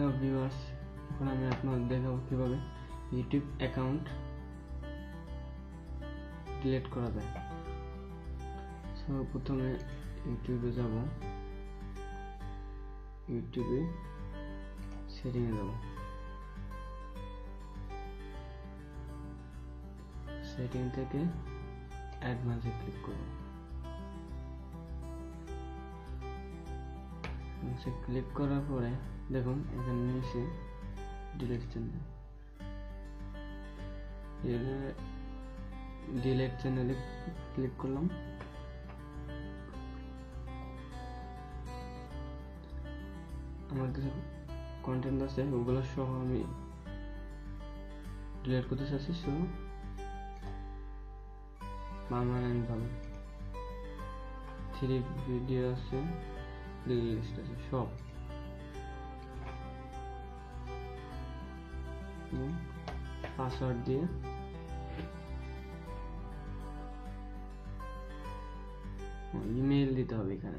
Hello viewers, এখন আমি আপনাদের দেখাবো কিভাবে ইউটিউব অ্যাকাউন্ট ডিলিট করা যায়। সো প্রথমে ইউটিউবে যাব, ইউটিউবে সেটিংয়ে যাব, সেটিং থেকে অ্যাডভান্সে ক্লিক করব। ক্লিক করার পরে দেখুন এখানে নিচে ডিলিট চ্যানেলে ক্লিক করলাম। আমার কাছে কন্টেন্ট আছে, ওগুলো সহ আমি ডিলিট করতে চাচ্ছি। সো পার্মানেন্ট ভাবে 3 ভিডিও আছে, লিস্ট আছে সব। পাসওয়ার্ড দিয়ে ইমেল দিতে হবে। এখানে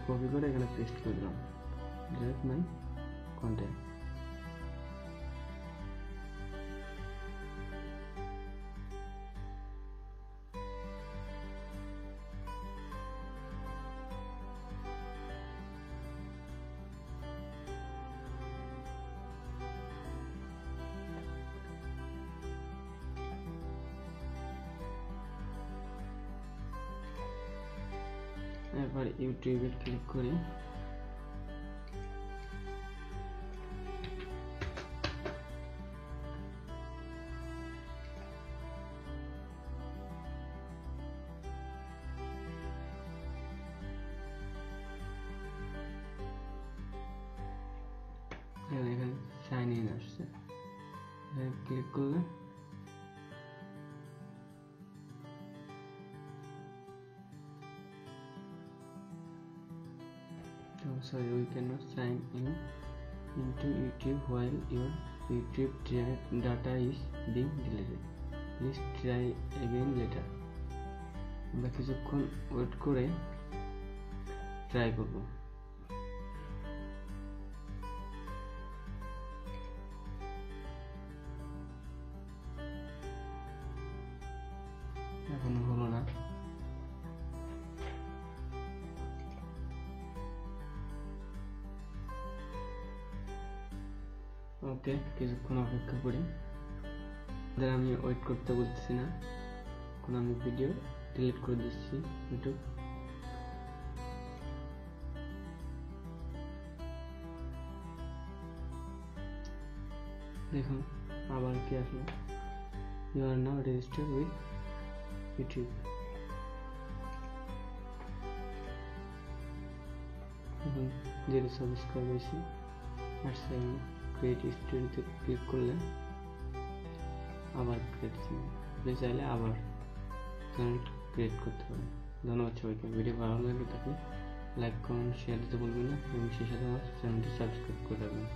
কপি করে এখানে পেস্ট করে দিলাম, ডিলিট মাই কন্টেন্ট। এবার ইউটিউবে ক্লিক করি, এখানে সাইন ইন আসছে, ক্লিক করলে sorry, we cannot sign in into YouTube while your YouTube data is being deleted. Please try again later. আমরা কিছুক্ষণ ওয়েট করে ট্রাই করব। এখনো হলো না। ওকে, কিছুক্ষণ অপেক্ষা করি। আমি ওয়েট করতে বলতেছি না, এখন আমি ভিডিও ডিলিট করে দিচ্ছি ইউটিউব। দেখুন আবার কি আসলো, you are now registered with YouTube. এখন যেটা সাবস্ক্রাইব হয়েছে আর ক্রিয়েট স্টোরিতে ক্লিক করলে আবার ক্রিয়েট চাইলে আবার চ্যানেল ক্রিয়েট করতে হবে। ধন্যবাদ সবাইকে। ভিডিও ভালো লাগলে তাকে লাইক, কমেন্ট, শেয়ার দিতে বলবেন না এবং সেই সাথে আমার চ্যানেলটি সাবস্ক্রাইব করে রাখবেন।